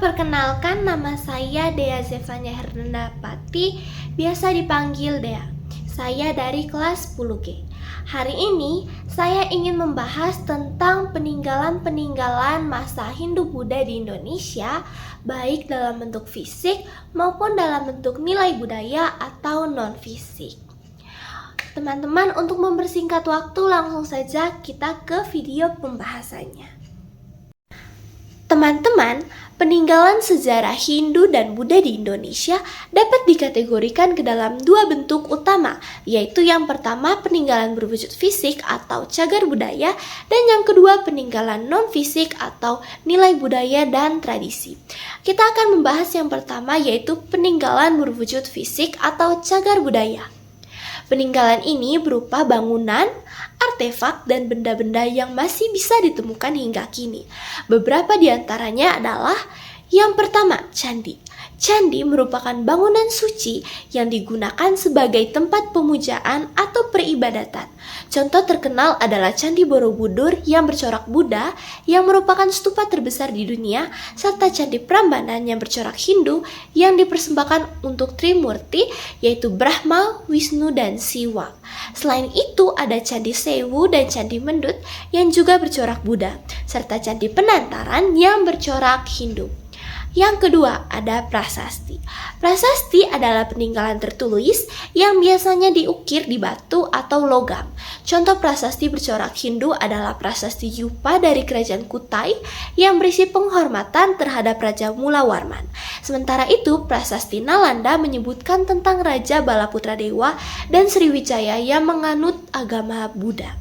Perkenalkan, nama saya Dea Zevanya Hernandapati, biasa dipanggil Dea. Saya dari kelas 10G. Hari ini saya ingin membahas tentang peninggalan-peninggalan masa Hindu-Buddha di Indonesia, baik dalam bentuk fisik maupun dalam bentuk nilai budaya atau non-fisik. Teman-teman, untuk mempersingkat waktu, langsung saja kita ke video pembahasannya. Teman-teman, peninggalan sejarah Hindu dan Buddha di Indonesia dapat dikategorikan ke dalam dua bentuk utama, yaitu yang pertama peninggalan berwujud fisik atau cagar budaya, dan yang kedua peninggalan non-fisik atau nilai budaya dan tradisi. Kita akan membahas yang pertama, yaitu peninggalan berwujud fisik atau cagar budaya. Peninggalan ini berupa bangunan, artefak, dan benda-benda yang masih bisa ditemukan hingga kini. Beberapa di antaranya adalah yang pertama, candi. Candi merupakan bangunan suci yang digunakan sebagai tempat pemujaan atau peribadatan. Contoh terkenal adalah Candi Borobudur yang bercorak Buddha yang merupakan stupa terbesar di dunia, serta Candi Prambanan yang bercorak Hindu yang dipersembahkan untuk Trimurti, yaitu Brahma, Wisnu, dan Siwa. Selain itu ada Candi Sewu dan Candi Mendut yang juga bercorak Buddha, serta Candi Penantaran yang bercorak Hindu. Yang kedua, ada prasasti. Prasasti adalah peninggalan tertulis yang biasanya diukir di batu atau logam. Contoh prasasti bercorak Hindu adalah prasasti Yupa dari Kerajaan Kutai yang berisi penghormatan terhadap Raja Mulawarman. Sementara itu, prasasti Nalanda menyebutkan tentang Raja Balaputra Dewa dan Sriwijaya yang menganut agama Buddha.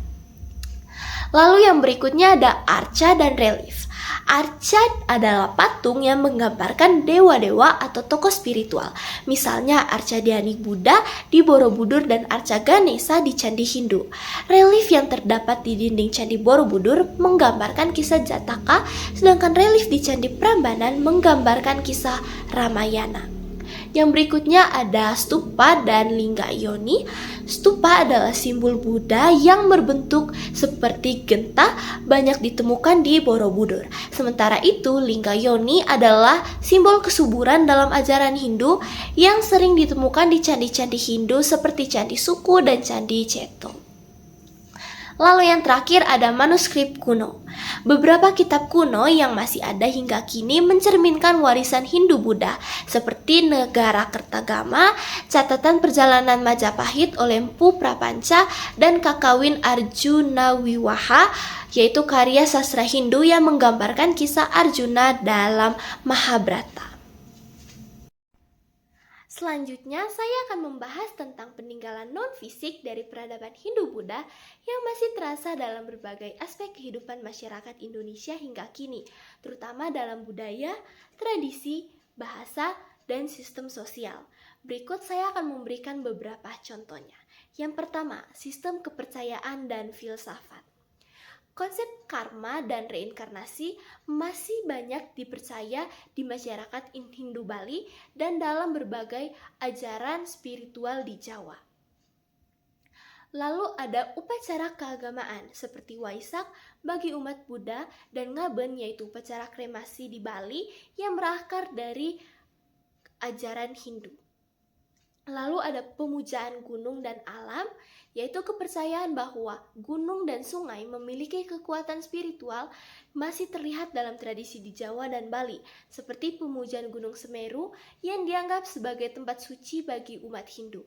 Lalu yang berikutnya ada arca dan relief. Arca adalah patung yang menggambarkan dewa-dewa atau tokoh spiritual. Misalnya arca Dhyani Buddha di Borobudur dan arca Ganesha di Candi Hindu. Relief yang terdapat di dinding Candi Borobudur menggambarkan kisah Jataka, sedangkan relief di Candi Prambanan menggambarkan kisah Ramayana. Yang berikutnya ada stupa dan lingga yoni. Stupa adalah simbol Buddha yang berbentuk seperti genta, banyak ditemukan di Borobudur. Sementara itu, lingga yoni adalah simbol kesuburan dalam ajaran Hindu yang sering ditemukan di candi-candi Hindu seperti Candi Suku dan Candi Ceto. Lalu yang terakhir ada manuskrip kuno. Beberapa kitab kuno yang masih ada hingga kini mencerminkan warisan Hindu-Buddha seperti Negara Kertagama, catatan perjalanan Majapahit oleh Empu Prapanca, dan Kakawin Arjunawiwaha, yaitu karya sastra Hindu yang menggambarkan kisah Arjuna dalam Mahabharata. Selanjutnya, saya akan membahas tentang peninggalan non-fisik dari peradaban Hindu-Buddha yang masih terasa dalam berbagai aspek kehidupan masyarakat Indonesia hingga kini, terutama dalam budaya, tradisi, bahasa, dan sistem sosial. Berikut saya akan memberikan beberapa contohnya. Yang pertama, sistem kepercayaan dan filsafat. Konsep karma dan reinkarnasi masih banyak dipercaya di masyarakat Hindu Bali dan dalam berbagai ajaran spiritual di Jawa. Lalu ada upacara keagamaan seperti Waisak bagi umat Buddha dan Ngaben, yaitu upacara kremasi di Bali yang berakar dari ajaran Hindu. Lalu ada pemujaan gunung dan alam, yaitu kepercayaan bahwa gunung dan sungai memiliki kekuatan spiritual masih terlihat dalam tradisi di Jawa dan Bali, seperti pemujaan Gunung Semeru yang dianggap sebagai tempat suci bagi umat Hindu.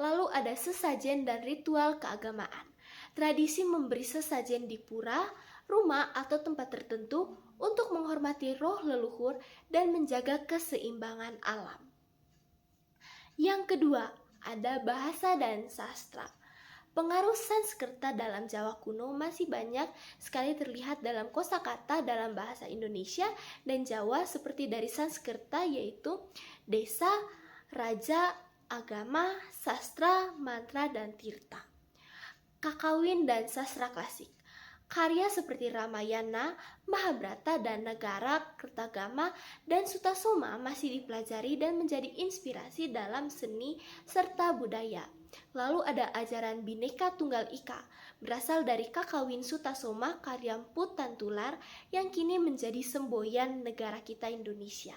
Lalu ada sesajen dan ritual keagamaan. Tradisi memberi sesajen di pura, rumah, atau tempat tertentu untuk menghormati roh leluhur dan menjaga keseimbangan alam. Yang kedua, ada bahasa dan sastra. Pengaruh Sanskerta dalam Jawa kuno masih banyak sekali terlihat dalam kosakata dalam bahasa Indonesia dan Jawa seperti dari Sanskerta, yaitu desa, raja, agama, sastra, mantra, dan tirta. Kakawin dan sastra klasik. Karya seperti Ramayana, Mahabharata, dan Negara Kertagama dan Sutasoma masih dipelajari dan menjadi inspirasi dalam seni serta budaya. Lalu ada ajaran Bhinneka Tunggal Ika, berasal dari Kakawin Sutasoma karya Mpu Tantular yang kini menjadi semboyan negara kita Indonesia.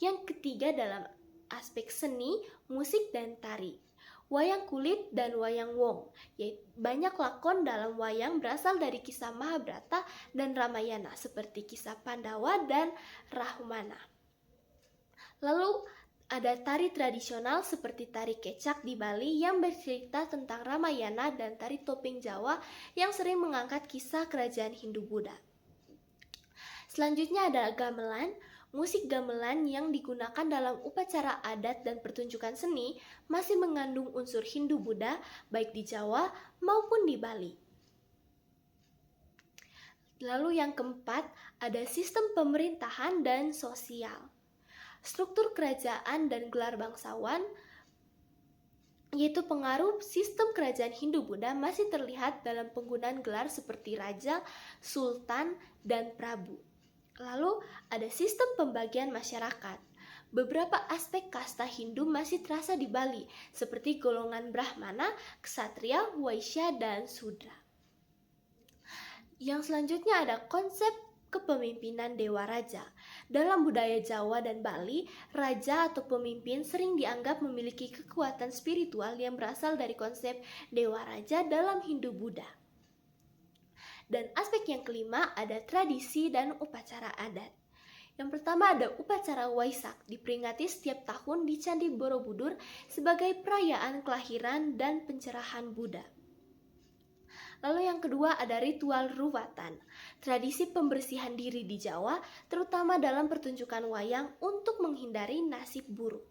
Yang ketiga dalam aspek seni, musik, dan tari. Wayang kulit dan wayang wong, yaitu banyak lakon dalam wayang berasal dari kisah Mahabharata dan Ramayana seperti kisah Pandawa dan Rahumana. Lalu ada tari tradisional seperti tari kecak di Bali yang bercerita tentang Ramayana dan tari topeng Jawa yang sering mengangkat kisah kerajaan Hindu-Buddha. Selanjutnya ada gamelan. Musik gamelan yang digunakan dalam upacara adat dan pertunjukan seni masih mengandung unsur Hindu-Buddha baik di Jawa maupun di Bali. Lalu yang keempat, ada sistem pemerintahan dan sosial. Struktur kerajaan dan gelar bangsawan, yaitu pengaruh sistem kerajaan Hindu-Buddha masih terlihat dalam penggunaan gelar seperti raja, sultan, dan prabu. Lalu ada sistem pembagian masyarakat. Beberapa aspek kasta Hindu masih terasa di Bali, seperti golongan Brahmana, Ksatria, Waisya, dan Sudra. Yang selanjutnya ada konsep kepemimpinan Dewa Raja. Dalam budaya Jawa dan Bali, raja atau pemimpin sering dianggap memiliki kekuatan spiritual yang berasal dari konsep Dewa Raja dalam Hindu-Buddha. Dan aspek yang kelima ada tradisi dan upacara adat. Yang pertama ada upacara Waisak, diperingati setiap tahun di Candi Borobudur sebagai perayaan kelahiran dan pencerahan Buddha. Lalu yang kedua ada ritual ruwatan, tradisi pembersihan diri di Jawa, terutama dalam pertunjukan wayang untuk menghindari nasib buruk.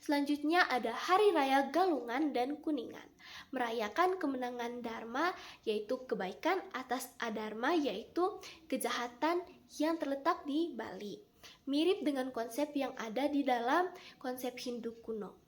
Selanjutnya ada Hari Raya Galungan dan Kuningan, merayakan kemenangan Dharma yaitu kebaikan atas adharma yaitu kejahatan yang terletak di Bali. Mirip dengan konsep yang ada di dalam konsep Hindu kuno.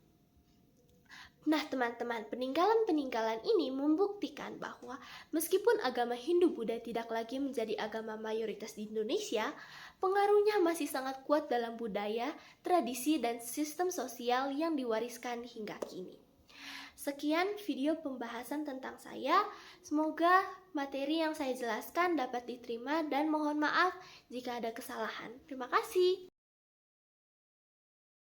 Nah teman-teman, peninggalan-peninggalan ini membuktikan bahwa meskipun agama Hindu-Buddha tidak lagi menjadi agama mayoritas di Indonesia, pengaruhnya masih sangat kuat dalam budaya, tradisi, dan sistem sosial yang diwariskan hingga kini. Sekian video pembahasan tentang saya, semoga materi yang saya jelaskan dapat diterima dan mohon maaf jika ada kesalahan. Terima kasih.